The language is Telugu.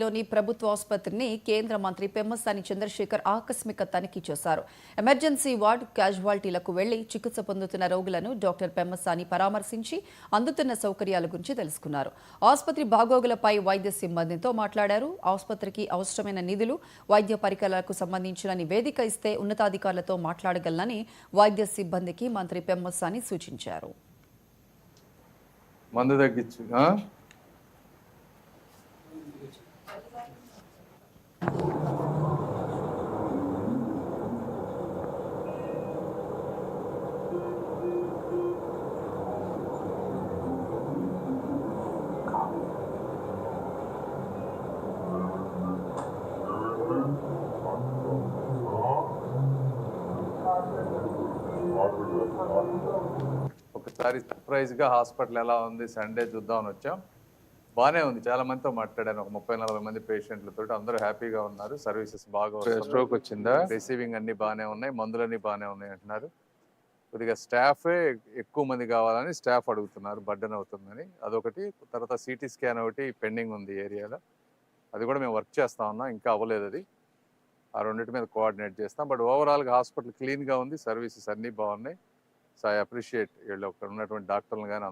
లోని ప్రభుత్వ ఆసుపత్రిని కేంద్ర మంత్రి పెమ్మసాని చంద్రశేఖర్ ఆకస్మిక తనిఖీ చేశారు. ఎమర్జెన్సీ వార్డ్ క్యాజువాలిటీలకు వెళ్లి చికిత్స పొందుతున్న రోగులను డాక్టర్ పెమ్మసాని పరామర్శించి అందుతున్న సౌకర్యాల గురించి తెలుసుకున్నారు. ఆసుపత్రి బాగోగులపై వైద్య సిబ్బందితో మాట్లాడారు. ఆసుపత్రికి అవసరమైన నిధులు, వైద్య పరికరాలకు సంబంధించిన నివేదిక ఇస్తే ఉన్నతాధికారులతో మాట్లాడగలనని వైద్య సిబ్బందికి మంత్రి పెమ్మసాని సూచించారు. మందు తగ్గించు ఒకసారి సర్ప్రైజ్ గా హాస్పిటల్ ఎలా ఉంది సండే చూద్దామని వచ్చాం. బాగానే ఉంది. చాలా మందితో మాట్లాడాను. ఒక 30-40 మంది పేషెంట్లతో అందరూ హ్యాపీగా ఉన్నారు. సర్వీసెస్ బాగా. స్ట్రోక్ వచ్చిందా, రిసీవింగ్ అన్ని బాగానే ఉన్నాయి, మందులన్నీ బాగానే ఉన్నాయి అంటున్నారు. కొద్దిగా స్టాఫే ఎక్కువ మంది కావాలని స్టాఫ్ అడుగుతున్నారు, బర్డెన్ అవుతుందని. అదొకటి. తర్వాత సిటీ స్కాన్ ఒకటి పెండింగ్ ఉంది ఏరియాలో. అది కూడా మేము వర్క్ చేస్తా ఉన్నాం, ఇంకా అవ్వలేదు అది. ఆ రెండింటి మీద కోఆర్డినేట్ చేస్తాం. బట్ ఓవరాల్గా హాస్పిటల్ క్లీన్గా ఉంది, సర్వీసెస్ అన్నీ బాగున్నాయి. సో ఐ అప్రిషియేట్ వీళ్ళు అక్కడ ఉన్నటువంటి డాక్టర్లు కానీ